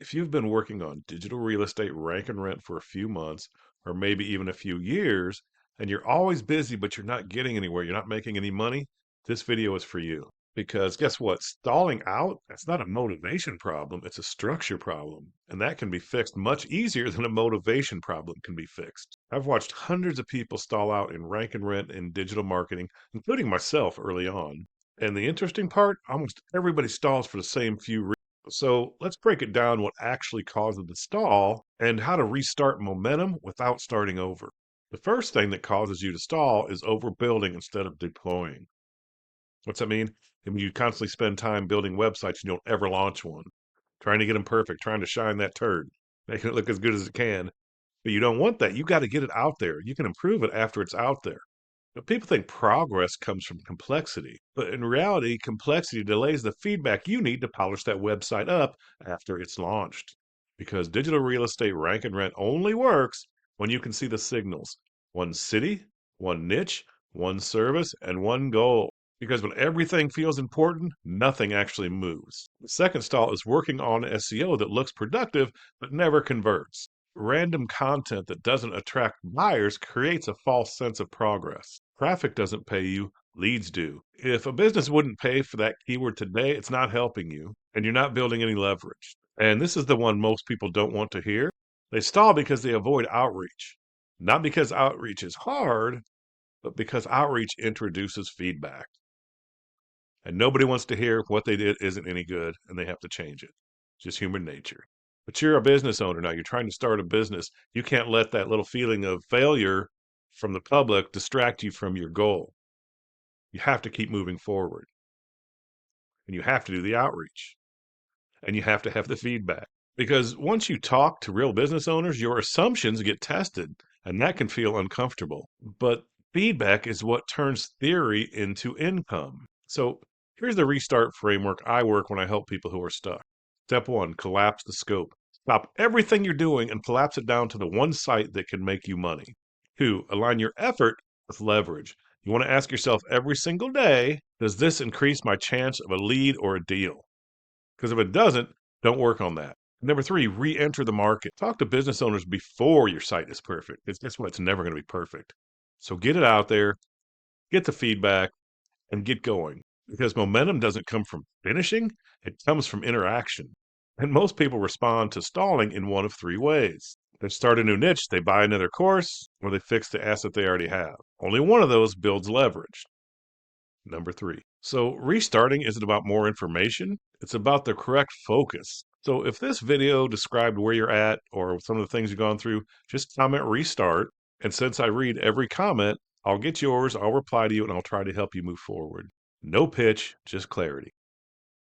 If you've been working on digital real estate rank and rent for a few months or maybe even a few years, and you're always busy, but you're not getting anywhere, you're not making any money, this video is for you. Because guess what? Stalling out, that's not a motivation problem, it's a structure problem. And that can be fixed much easier than a motivation problem can be fixed. I've watched hundreds of people stall out in rank and rent in digital marketing, including myself early on. And the interesting part, almost everybody stalls for the same few reasons. So let's break it down what actually causes the stall and how to restart momentum without starting over. The first thing that causes you to stall is overbuilding instead of deploying. What's that mean? I mean, you constantly spend time building websites and you don't ever launch one, trying to get them perfect, trying to shine that turd, making it look as good as it can. But you don't want that. You got to get it out there. You can improve it after it's out there. But people think progress comes from complexity, but in reality, complexity delays the feedback you need to polish that website up after it's launched. Because digital real estate rank and rent only works when you can see the signals: one city, one niche, one service, and one goal. Because when everything feels important, nothing actually moves. The second stall is working on SEO that looks productive but never converts. Random content that doesn't attract buyers creates a false sense of progress. Traffic doesn't pay you, leads do. If a business wouldn't pay for that keyword today, it's not helping you, and you're not building any leverage. And this is the one most people don't want to hear. They stall because they avoid outreach. Not because outreach is hard, but because outreach introduces feedback. And nobody wants to hear what they did isn't any good and they have to change it. Just human nature. But you're a business owner now. You're trying to start a business. You can't let that little feeling of failure from the public distract you from your goal. You have to keep moving forward. And you have to do the outreach. And you have to have the feedback. Because once you talk to real business owners, your assumptions get tested, and that can feel uncomfortable. But feedback is what turns theory into income. So here's the restart framework I work when I help people who are stuck. Step one, collapse the scope. Stop everything you're doing and collapse it down to the one site that can make you money. Two, align your effort with leverage. You want to ask yourself every single day, does this increase my chance of a lead or a deal? Because if it doesn't, don't work on that. Number three, re-enter the market. Talk to business owners before your site is perfect. Guess what? It's never going to be perfect. So get it out there, get the feedback, and get going. Because momentum doesn't come from finishing, it comes from interaction. And most people respond to stalling in one of three ways. They start a new niche, they buy another course, or they fix the asset they already have. Only one of those builds leverage. Number three. So restarting isn't about more information, it's about the correct focus. So if this video described where you're at or some of the things you've gone through, just comment restart. And since I read every comment, I'll get yours, I'll reply to you, and I'll try to help you move forward. No pitch, just clarity.